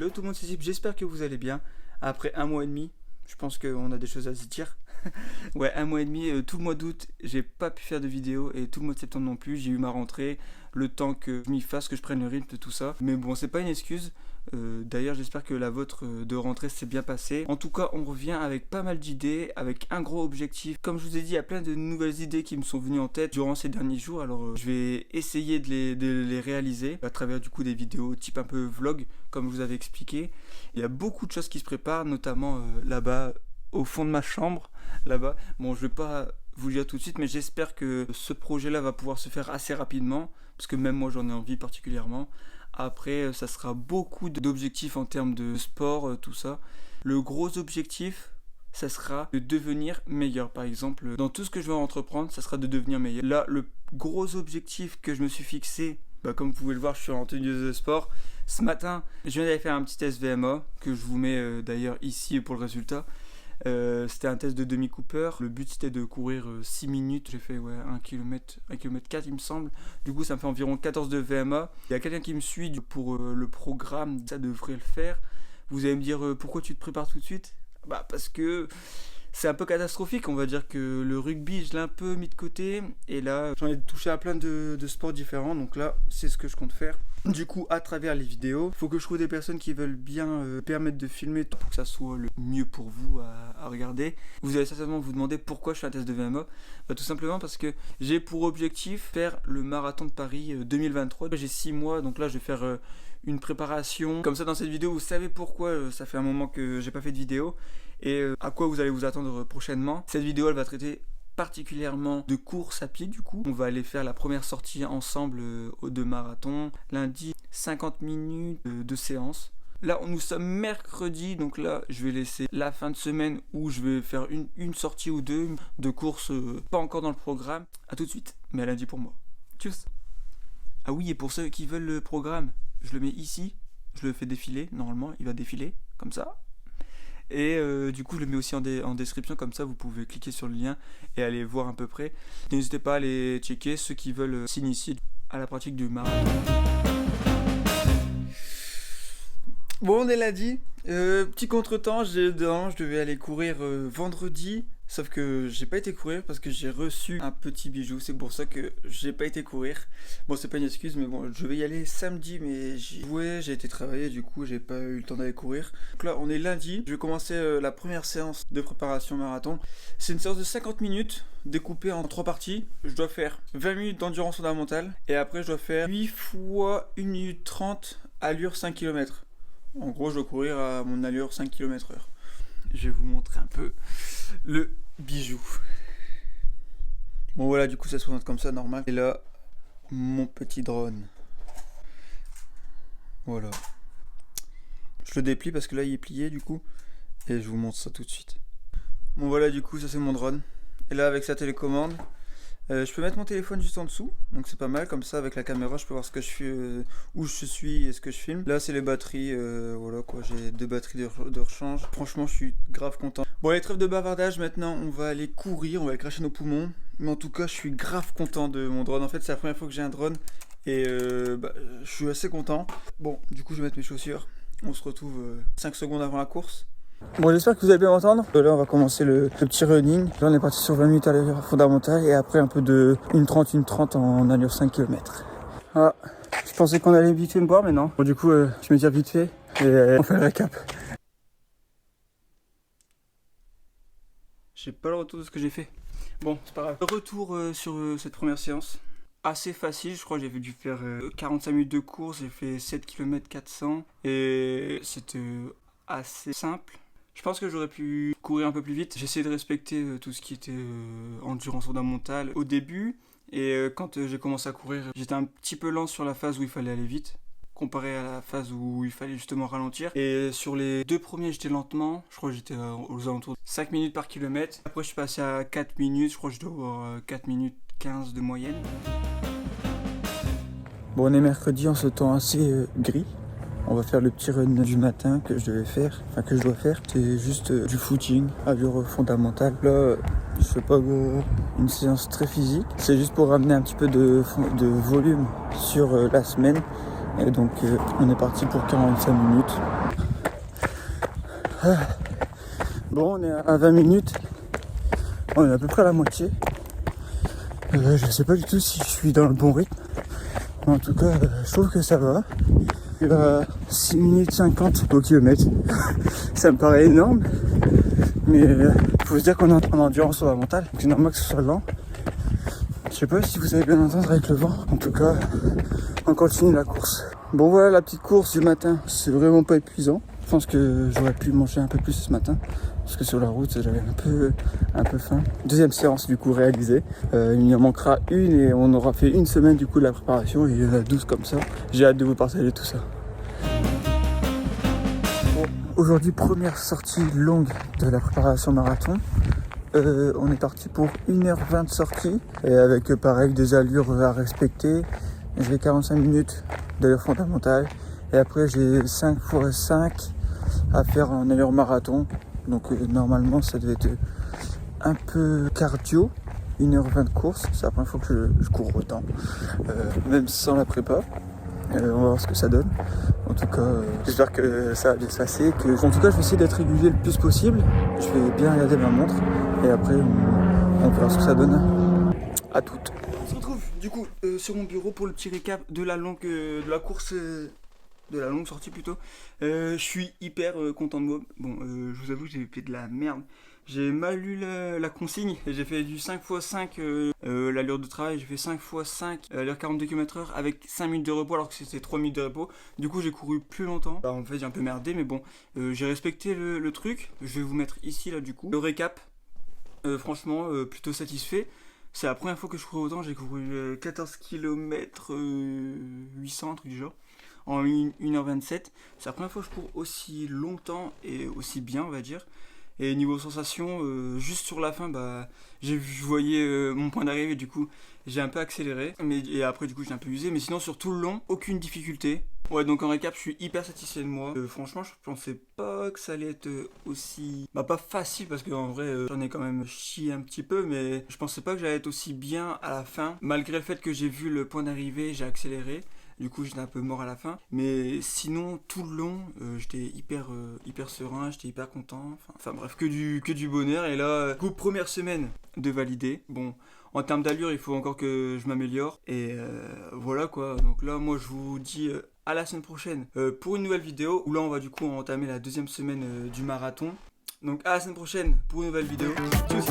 Hello tout le monde, c'est Zip, j'espère que vous allez bien. Après un mois et demi, je pense qu'on a des choses à se dire. Ouais, un mois et demi, tout le mois d'août, j'ai pas pu faire de vidéo et tout le mois de septembre non plus. J'ai eu ma rentrée, le temps que je m'y fasse, que je prenne le rythme de tout ça. Mais bon, c'est pas une excuse. D'ailleurs, j'espère que la vôtre de rentrée s'est bien passée. En tout cas, on revient avec pas mal d'idées, avec un gros objectif. Comme je vous ai dit, il y a plein de nouvelles idées qui me sont venues en tête durant ces derniers jours. Alors, je vais essayer de les réaliser à travers du coup des vidéos type un peu vlog, comme je vous avais expliqué. Il y a beaucoup de choses qui se préparent, notamment là-bas, au fond de ma chambre, là-bas. Bon, je vais pas vous le dire tout de suite, mais j'espère que ce projet-là va pouvoir se faire assez rapidement, parce que même moi, j'en ai envie particulièrement. Après, ça sera beaucoup d'objectifs en termes de sport, tout ça. Le gros objectif, ça sera de devenir meilleur. Par exemple, dans tout ce que je vais entreprendre, ça sera de devenir meilleur. Là, le gros objectif que je me suis fixé, comme vous pouvez le voir, je suis en tenue de sport. Ce matin, je viens d'aller faire un petit test VMA, que je vous mets d'ailleurs ici pour le résultat. C'était un test de demi-Cooper. Le but c'était de courir 6 minutes. J'ai fait 1 km 4 il me semble. Du coup ça me fait environ 14 de VMA. Il y a quelqu'un qui me suit pour le programme. Ça devrait le faire. Vous allez me dire pourquoi tu te prépares tout de suite ? Parce que c'est un peu catastrophique. On va dire que le rugby je l'ai un peu mis de côté. Et là j'en ai touché à plein de sports différents. Donc là c'est ce que je compte faire. Du coup, à travers les vidéos, il faut que je trouve des personnes qui veulent bien permettre de filmer pour que ça soit le mieux pour vous à regarder. Vous allez certainement vous demander pourquoi je fais un test de VMA. Tout simplement parce que j'ai pour objectif faire le marathon de Paris 2023. J'ai 6 mois, donc là je vais faire une préparation. Comme ça, dans cette vidéo, vous savez pourquoi ça fait un moment que j'ai pas fait de vidéo et à quoi vous allez vous attendre prochainement. Cette vidéo, elle va traiter particulièrement de course à pied. Du coup on va aller faire la première sortie ensemble aux 2 marathons lundi, 50 minutes de séance. Là nous sommes mercredi, donc là je vais laisser la fin de semaine où je vais faire une sortie ou deux de course pas encore dans le programme. À tout de suite, mais à lundi pour moi. Tchuss. Ah oui, et pour ceux qui veulent le programme, je le mets ici, je le fais défiler, normalement il va défiler comme ça. Et du coup je le mets aussi en description, comme ça vous pouvez cliquer sur le lien et aller voir à peu près. N'hésitez pas à aller checker ceux qui veulent s'initier à la pratique du marathon. Bon, on est lundi, petit contretemps, je devais aller courir vendredi. Sauf que j'ai pas été courir parce que j'ai reçu un petit bijou, c'est pour ça que j'ai pas été courir. Bon, c'est pas une excuse, mais bon, je vais y aller samedi, mais j'ai été travailler, du coup j'ai pas eu le temps d'aller courir. Donc là on est lundi, je vais commencer la première séance de préparation marathon. C'est une séance de 50 minutes découpée en 3 parties. Je dois faire 20 minutes d'endurance fondamentale et après je dois faire 8 fois 1 minute 30 allure 5 km. En gros je dois courir à mon allure 5 km/h. Je vais vous montrer un peu le bijou. Bon voilà, du coup ça se présente comme ça, normal. Et là, mon petit drone. Voilà. Je le déplie parce que là il est plié du coup. Et je vous montre ça tout de suite. Bon voilà, du coup ça c'est mon drone. Et là avec sa télécommande, je peux mettre mon téléphone juste en dessous. Donc c'est pas mal, comme ça avec la caméra je peux voir ce que je fais, où je suis et ce que je filme. Là c'est les batteries, voilà quoi, j'ai 2 batteries de rechange. Franchement je suis grave content. Bon, les trêves de bavardage, maintenant on va aller courir, on va aller cracher nos poumons. Mais en tout cas je suis grave content de mon drone. En fait c'est la première fois que j'ai un drone et je suis assez content. Bon, du coup je vais mettre mes chaussures. On se retrouve 5 secondes avant la course. Bon, j'espère que vous allez bien m'entendre. Là on va commencer le petit running. Là on est parti sur 20 minutes à l'allure fondamentale et après un peu de 1:30 en allure 5 km. Ah, je pensais qu'on allait vite fait me boire, mais non. Bon, du coup je me dis vite fait et on fait le récap. J'ai pas le retour de ce que j'ai fait. Bon, c'est pas grave. Retour sur cette première séance. Assez facile, je crois que j'ai dû faire 45 minutes de course, j'ai fait 7 km 400 et c'était assez simple. Je pense que j'aurais pu courir un peu plus vite. J'ai essayé de respecter tout ce qui était endurance fondamentale au début. Et quand j'ai commencé à courir, j'étais un petit peu lent sur la phase où il fallait aller vite, comparé à la phase où il fallait justement ralentir. Et sur les 2 premiers, j'étais lentement. Je crois que j'étais aux alentours de 5 minutes par kilomètre. Après, je suis passé à 4 minutes. Je crois que je dois avoir 4 minutes 15 de moyenne. Bon, on est mercredi en ce temps assez gris. On va faire le petit run du matin que je dois faire. C'est juste du footing, allure fondamentale. Là, je fais pas une séance très physique. C'est juste pour ramener un petit peu de volume sur la semaine. Et donc, on est parti pour 45 minutes. Bon, on est à 20 minutes. On est à peu près à la moitié. Je sais pas du tout si je suis dans le bon rythme. En tout cas, je trouve que ça va. Il y a 6 minutes 50 au kilomètre. Ça me paraît énorme. Mais faut se dire qu'on est en endurance fondamentale. C'est normal que ce soit lent. Je sais pas si vous allez bien entendre avec le vent. En tout cas, on continue la course. Bon voilà la petite course du matin. C'est vraiment pas épuisant. Je pense que j'aurais pu manger un peu plus ce matin. Parce que sur la route, j'avais un peu faim. Deuxième séance du coup réalisée. Il en manquera une et on aura fait une semaine du coup de la préparation. Et il y en a 12 comme ça. J'ai hâte de vous partager tout ça. Aujourd'hui, première sortie longue de la préparation marathon. On est parti pour 1h20 de sortie. Et avec pareil des allures à respecter. J'ai 45 minutes d'allure fondamentale. Et après j'ai 5 x 5 à faire en allure marathon. Donc normalement ça devait être un peu cardio, 1h20 de course, c'est la première fois que je cours autant, même sans la prépa. On va voir ce que ça donne. En tout cas, j'espère que ça va bien se passer. En tout cas, je vais essayer d'être régulier le plus possible. Je vais bien regarder ma montre et après on verra ce que ça donne. À toutes. On se retrouve du coup sur mon bureau pour le petit récap de la course. De la longue sortie plutôt. Je suis hyper content de moi. Bon, je vous avoue que j'ai fait de la merde. J'ai mal lu la consigne. J'ai fait du 5 x 5 l'allure de travail. J'ai fait 5 x 5 l'heure 42 km/h avec 5 minutes de repos alors que c'était 3 minutes de repos. Du coup, j'ai couru plus longtemps. En fait, j'ai un peu merdé, mais bon, j'ai respecté le truc. Je vais vous mettre ici là du coup. Le récap. Franchement, plutôt satisfait. C'est la première fois que je cours autant. J'ai couru 14 km 800, un truc du genre. En 1h27. C'est la première fois que je cours aussi longtemps et aussi bien, on va dire. Et niveau sensation, juste sur la fin, je voyais mon point d'arrivée, du coup, j'ai un peu accéléré. Et après, du coup, j'ai un peu usé. Mais sinon, sur tout le long, aucune difficulté. Ouais, donc en récap, je suis hyper satisfait de moi. Franchement, je pensais pas que ça allait être aussi... pas facile, parce qu'en vrai, j'en ai quand même chié un petit peu, mais je pensais pas que j'allais être aussi bien à la fin. Malgré le fait que j'ai vu le point d'arrivée, j'ai accéléré. Du coup, j'étais un peu mort à la fin. Mais sinon, tout le long, j'étais hyper serein, j'étais hyper content. Enfin bref, que du bonheur. Et là, coup, première semaine de valider. Bon, en termes d'allure, il faut encore que je m'améliore. Et voilà quoi. Donc là, moi, je vous dis à la semaine prochaine pour une nouvelle vidéo. Où là, on va du coup entamer la deuxième semaine du marathon. Donc à la semaine prochaine pour une nouvelle vidéo. Tchuss.